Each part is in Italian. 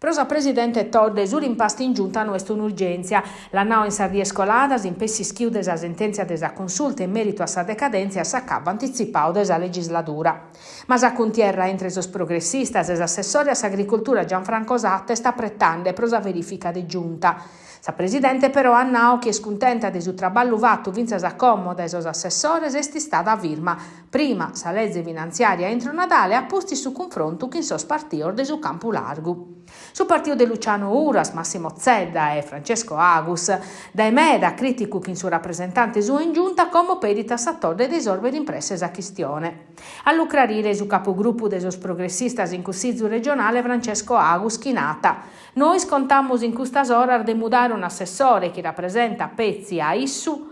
prosa presidente Todde sull'impasto in giunta non è un'urgenza. L'annao in Sardia scoladas in pessi schiude a sentenza della consulta in merito a sa decadenza s'accaba anticipao desa legislatura. Ma sa contierra entre esos progressistas es assessori a agricoltura Gianfranco Satte sta prettande prosa verifica di giunta. Sa presidente però annao che è scontenta de su traballo fatto vinza sa comoda esos assessores esti stata firma prima sa legge finanziaria entro Natale a posti su confronto che in sos partito de su campo largo. Su partito de Luciano Uras, Massimo Zedda e Francesco Agus, da Emeda critico che in suo rappresentante su in giunta come pedita sattorde desorber impresse sa chistione. A lucrarire su capogruppo de sos progressistas in Cussizio regionale Francesco Agus chinata. Noi scontammo in questa ora de mudare un assessore che rappresenta pezzi a issu,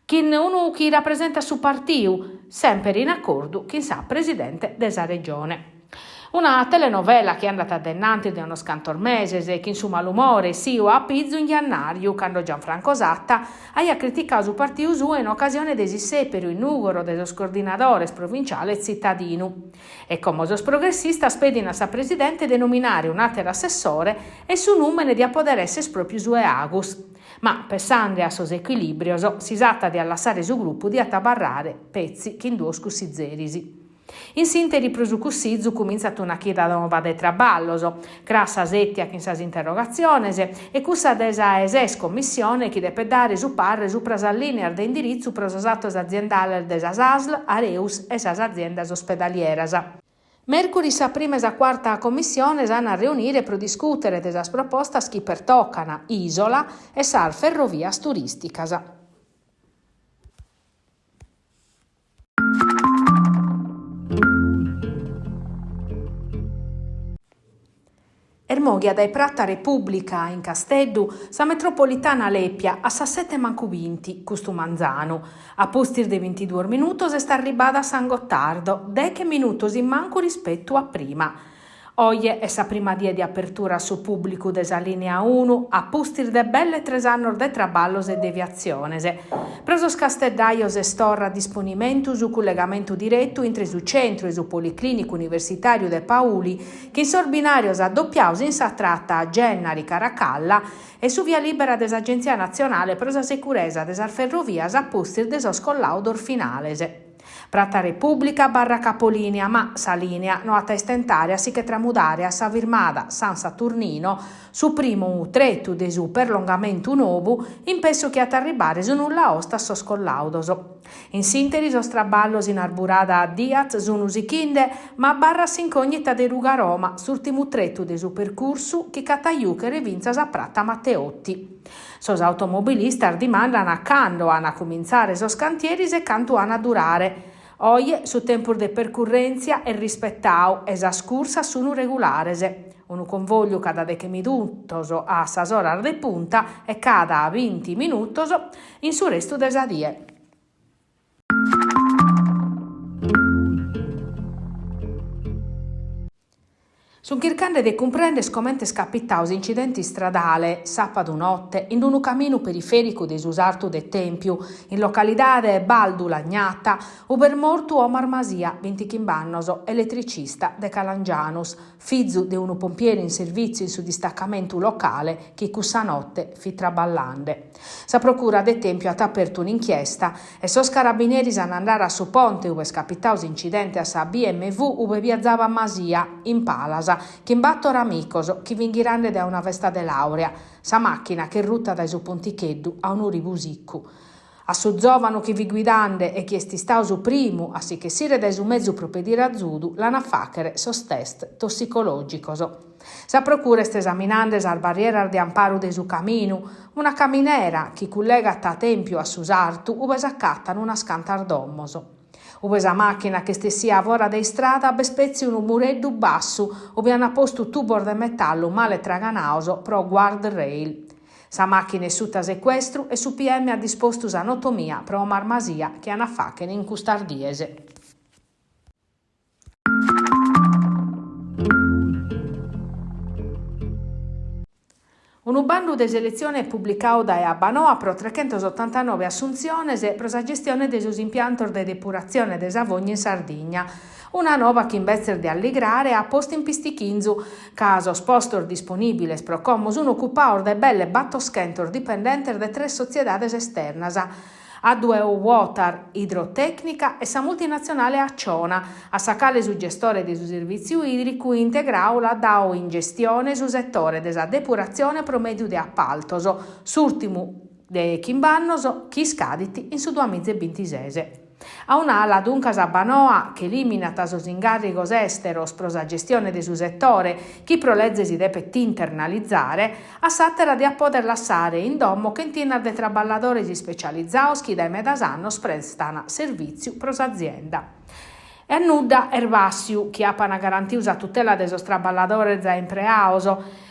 chi rappresenta su partito, sempre in accordo chi sa presidente della regione. Una telenovela che è andata dennante da uno scantor mese e che in su malumore si o a pizzo in gennaio, quando Gianfranco Satta ha criticato su partito suo in occasione desi sepero in ugoro dello scordinadores provinciale cittadino. E come os progressista spedina sa presidente de nominare un altro assessore e su numene di poter essere proprio sue Agus. Ma pensando a sos equilibrios si tratta di allassare su gruppo di attabarrare pezzi che in due scussizerisi. In sintesi prosucussizzu cominciato una chieda nuova de traballoso, crassa settia che in sas interrogazioni e cussa desa eses commissione che deve dare su parre su prasallinea de indirizzo prosasato aziendale desa SASL, Areus e sas aziendas ospedalieras. Mercuri sa prima e sa quarta commissione sanno a riunire per discutere desas propostas chi pertoccana Isola e sar ferrovias turisticas. Ermoghia dai Pratta Repubblica in Casteddu, sa metropolitana Leppia a sa 7 mancu 20, custu Manzano. A postir de 22 minutos è sta arribada a San Gottardo, 10 minutos in mancu rispetto a prima. Oie è sa prima dia di apertura su pubblico desa linea 1, a postir de belle 3 anni de traballos e deviaziones. Presos casteddaios e storra disponimento su collegamento diretto entre su centro e su policlinico universitario de Pauli, che in sorbinarios addoppiaus in sa tratta a Gennari Caracalla e su via libera desa Agenzia Nazionale preso sicurezza desar ferrovias a postir desos collaudor finales. Pratta Repubblica barra Capolinea, ma sa linea no a testentaria si che tramudare a sa virmada San Saturnino su primo tretto de su perlongamento nuovo in penso che arribare su nulla osta sos collaudoso. In sintesi sos traballos in arburada a Diaz su nusichinde ma barra s'incognita de Ruga Roma s'ultimo tretto de su percorso che cataiuchere vinzas a Pratta Matteotti. Sos automobilistas dimandano a quando hanno a cominciare sos cantieris e canto hanno a durare. Oie su tempo de percurrenzia e rispettau esa scursa sono regularese. Un convoglio cada 10 minutos a sas oras de punta e cada a 20 minutos in su resto desa die. Sun chircande de comprende scommente scapitaus incidenti stradale sabato notte in un cammino periferico de Susartu de Tempio in localidade Baldu Lagnata uber mortu Omar Masia 20 annos elettricista de Calangianus figlio de un pompiere in servizio in su distaccamento locale che cussa notte fi traballande. Sa procura de Tempio ha aperto un'inchiesta e sos carabinieri san andare a su ponte ove scapitaus incidente a sa BMW ove viaggiava Masia in Palasa che imbattora amicos, che vinghirande da una festa de laurea, sa macchina che rutta dai su ponticheddu a un uribusiccu. A su giovano che vi guidande e che sti stau su primo, a si che sire dai su mezzo propedire a zudu, l'ana facere sos test tossicologicos. Sa procura sta esaminando sa barriera di amparo de su camino, una caminera che collega a tempio a Susartu, ove s'accattano una scantardommoso. Ove sa macchina che stessia a vora de strada bespezzi un mureddu basso, ove hanno posto tubo de metallo male traganauso pro guardrail. Sa macchina è sutta sequestru e su PM ha disposto anatomia pro Omar Masia che hanno fatto in custardiese. Un bandu de selezione pubblicato da Abanoa pro 389 assunziones pro sa gestione de sus impiantos de depurazione de savogni in Sardigna. Una nova che invece di alligrare ha posto in Pistichinzu, caso spostor disponibile pro comos un occupaor de belle battoschentor dipendenter de 3 sociedades esternas. A2O Water Idrotecnica e sa multinazionale Acciona, a sacale su gestore di su servizio idrico integrau la DAO in gestione su settore desa depurazione promedio de appaltoso, s'ultimu de chimbannoso chi scaditi in su 2026. A un'ala duncas a Banoa che elimina tasos ingarrigos esteros pro sa gestione de su settore chi prolezzesi depet internalizzare a sattera di a poter lassare in domo che intina de traballadores specializzados chi dai medasannos prestano servizio pro s'azienda. E annudda Ervassiu chi appana garantius a tutela de sos traballadores a impreaoso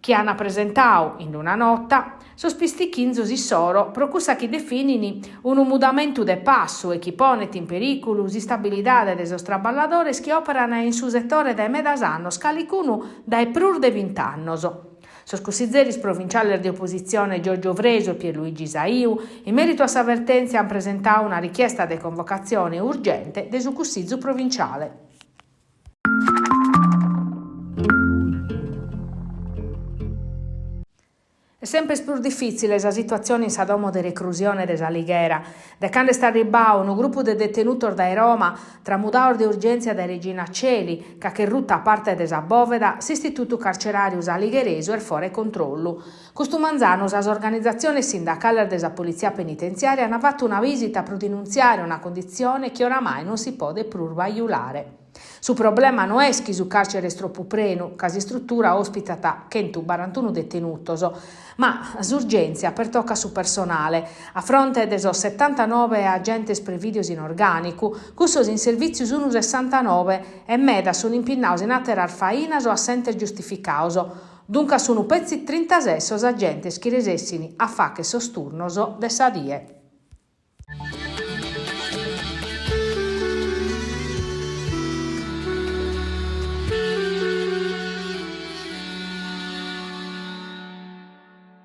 che hanno presentato in una nota sospisticchinzus issoro procussa chi definini un mudamento de passo e chi ponet in pericolo stabilidade de sos traballadores che operano in su settore dai medasannos calicunu dai prur de 20 annos. Sos consiglieris provinciali di opposizione Giorgio Vreso e Pierluigi Saiu, in merito a sa vertenza, hanno presentato una richiesta di convocazione urgente de su Consiglio provinciale. È sempre più difficile la situazione in sa domo di reclusione de Salighera. Da quando sta arrivato un gruppo di detenuti da Roma, tramudato di urgenza da Regina Celi, che rutta a parte de sa boveda, l'istituto carcerario salighereso er fuori controllo. Costumanzano, as organizzazioni sindacali della polizia penitenziaria hanno fatto una visita per denunziare una condizione che oramai non si può più vaiulare. Su problema non è che su carcere Stroppuprenu, casi struttura ospitata 141 detenutos, ma s'urgenza per tocca su personale, a fronte de 79 agentes previdios in organico, cussos in servizio sono 69 e meda sono impinnaus in atterar fainas o assente giustificaus. Dunque sono pezzi 36 agentes che resessini a facche sosturnoso de sadie.